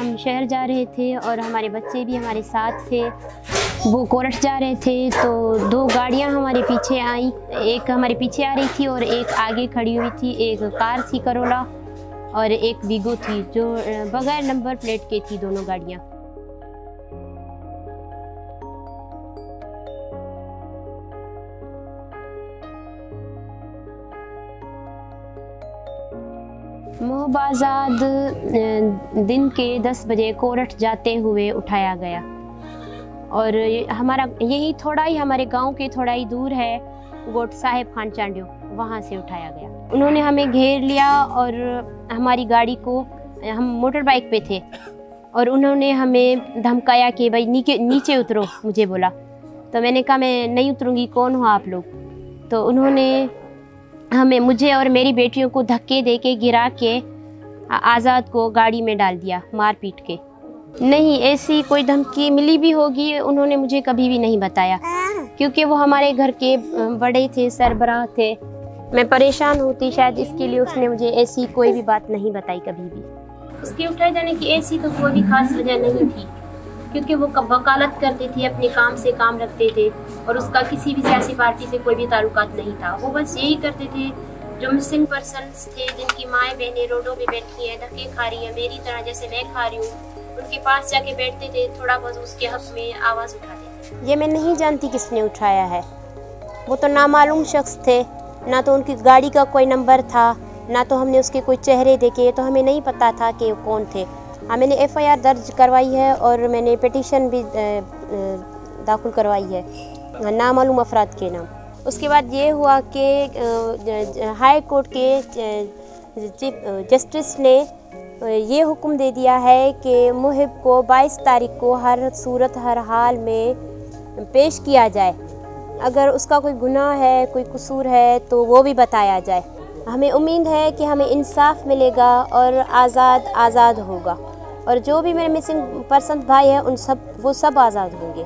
हम शहर जा रहे थे और हमारे बच्चे भी हमारे साथ थे। वो कोरठ जा रहे थे तो 2 गाड़ियां हमारे पीछे आई। एक हमारे पीछे आ रही थी और एक आगे खड़ी हुई थी। एक कार थी करोला और एक वीगो थी जो बगैर नंबर प्लेट के थी दोनों गाड़ियां। मोहबाजाद दिन के 10 बजे कोरठ जाते हुए उठाया गया और हमारा यही थोड़ा ही हमारे गांव के थोड़ा ही दूर है गोट साहेब खान चांडियो, वहां से उठाया गया। उन्होंने हमें घेर लिया और हमारी गाड़ी को, हम मोटर बाइक पे थे और उन्होंने हमें धमकाया कि भाई नीचे उतरो, मुझे बोला। तो मैंने कहा मैं नहीं उतरूंगी, कौन हो आप लोग। तो उन्होंने मुझे और मेरी बेटियों को धक्के दे के गिरा के आज़ाद को गाड़ी में डाल दिया मार पीट के। नहीं, ऐसी कोई धमकी मिली भी होगी उन्होंने मुझे कभी भी नहीं बताया, क्योंकि वो हमारे घर के बड़े थे, सरबराह थे। मैं परेशान होती शायद, इसके लिए उसने मुझे ऐसी कोई भी बात नहीं बताई कभी भी। उसके उठाए जाने की ऐसी तो कोई भी खास वजह नहीं थी, क्योंकि वो वकालत करते थे, अपने काम से काम रखते थे और उसका किसी भी सियासी पार्टी से कोई भी ताल्लुकात नहीं था। वो बस यही करते थे, जो मिसिंग पर्सन्स थे, जिनकी माएँ बहनें रोडों में बैठी हैं, धक्के खा रही हैं, मेरी तरह जैसे मैं खा रही हूँ, उनके पास जाके बैठते थे, थोड़ा बहुत उसके हक में आवाज़ उठाते थे। ये मैं नहीं जानती किसने उठाया है। वो तो नामालूम शख्स थे, ना तो उनकी गाड़ी का कोई नंबर था, ना तो हमने उसके कोई चेहरे देखे, तो हमें नहीं पता था कि वो कौन थे। हाँ, मैंने FIR दर्ज करवाई है और मैंने पिटीशन भी दाखिल करवाई है नामालूम अफराद के नाम। उसके बाद ये हुआ कि हाई कोर्ट के चीफ जस्टिस ने ये हुक्म दे दिया है कि मुहिब को 22 तारीख को हर सूरत हर हाल में पेश किया जाए। अगर उसका कोई गुनाह है, कोई कसूर है तो वो भी बताया जाए। हमें उम्मीद है कि हमें इंसाफ मिलेगा और आज़ाद होगा और जो भी मेरे मिसिंग पर्सन भाई हैं वो सब आज़ाद होंगे।